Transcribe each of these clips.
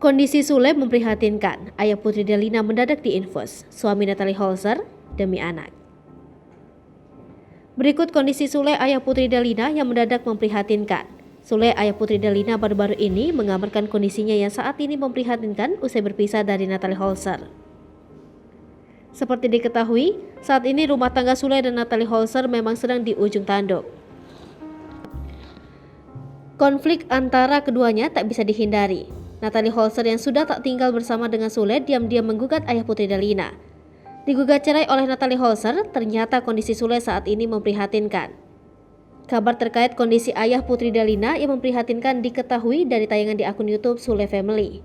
Kondisi Sule memprihatinkan. Ayah Putri Delina mendadak diinfus. Suami Natalie Holzer demi anak. Berikut kondisi Sule ayah Putri Delina yang mendadak memprihatinkan. Sule ayah Putri Delina baru-baru ini menggambarkan kondisinya yang saat ini memprihatinkan usai berpisah dari Natalie Holzer. Seperti diketahui, saat ini rumah tangga Sule dan Natalie Holzer memang sedang di ujung tanduk. Konflik antara keduanya tak bisa dihindari. Natalie Holzer yang sudah tak tinggal bersama dengan Sule diam-diam menggugat ayah Putri Delina. Digugat cerai oleh Natalie Holzer, ternyata kondisi Sule saat ini memprihatinkan. Kabar terkait kondisi ayah Putri Delina yang memprihatinkan diketahui dari tayangan di akun YouTube Sule Family.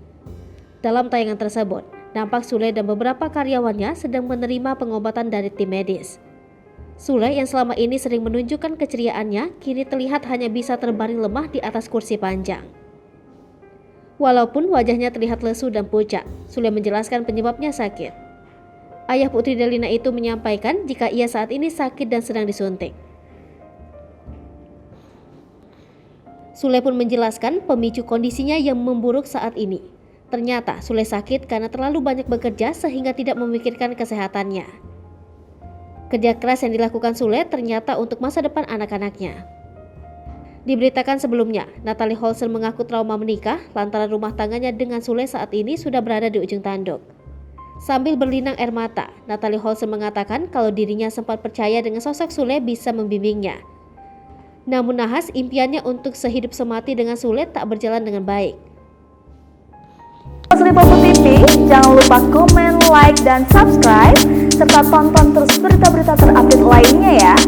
Dalam tayangan tersebut, nampak Sule dan beberapa karyawannya sedang menerima pengobatan dari tim medis. Sule yang selama ini sering menunjukkan keceriaannya, kini terlihat hanya bisa terbaring lemah di atas kursi panjang. Walaupun wajahnya terlihat lesu dan pucat, Sule menjelaskan penyebabnya sakit. Ayah Putri Delina itu menyampaikan jika ia saat ini sakit dan sedang disuntik. Sule pun menjelaskan pemicu kondisinya yang memburuk saat ini. Ternyata Sule sakit karena terlalu banyak bekerja sehingga tidak memikirkan kesehatannya. Kerja keras yang dilakukan Sule ternyata untuk masa depan anak-anaknya. Diberitakan sebelumnya, Natalie Holzer mengaku trauma menikah lantaran rumah tangganya dengan Sule saat ini sudah berada di ujung tanduk. Sambil berlinang air mata, Natalie Holzer mengatakan kalau dirinya sempat percaya dengan sosok Sule bisa membimbingnya. Namun nahas impiannya untuk sehidup semati dengan Sule tak berjalan dengan baik. Lipopo TV, jangan lupa komen, like, dan subscribe, serta tonton terus berita-berita terupdate lainnya ya.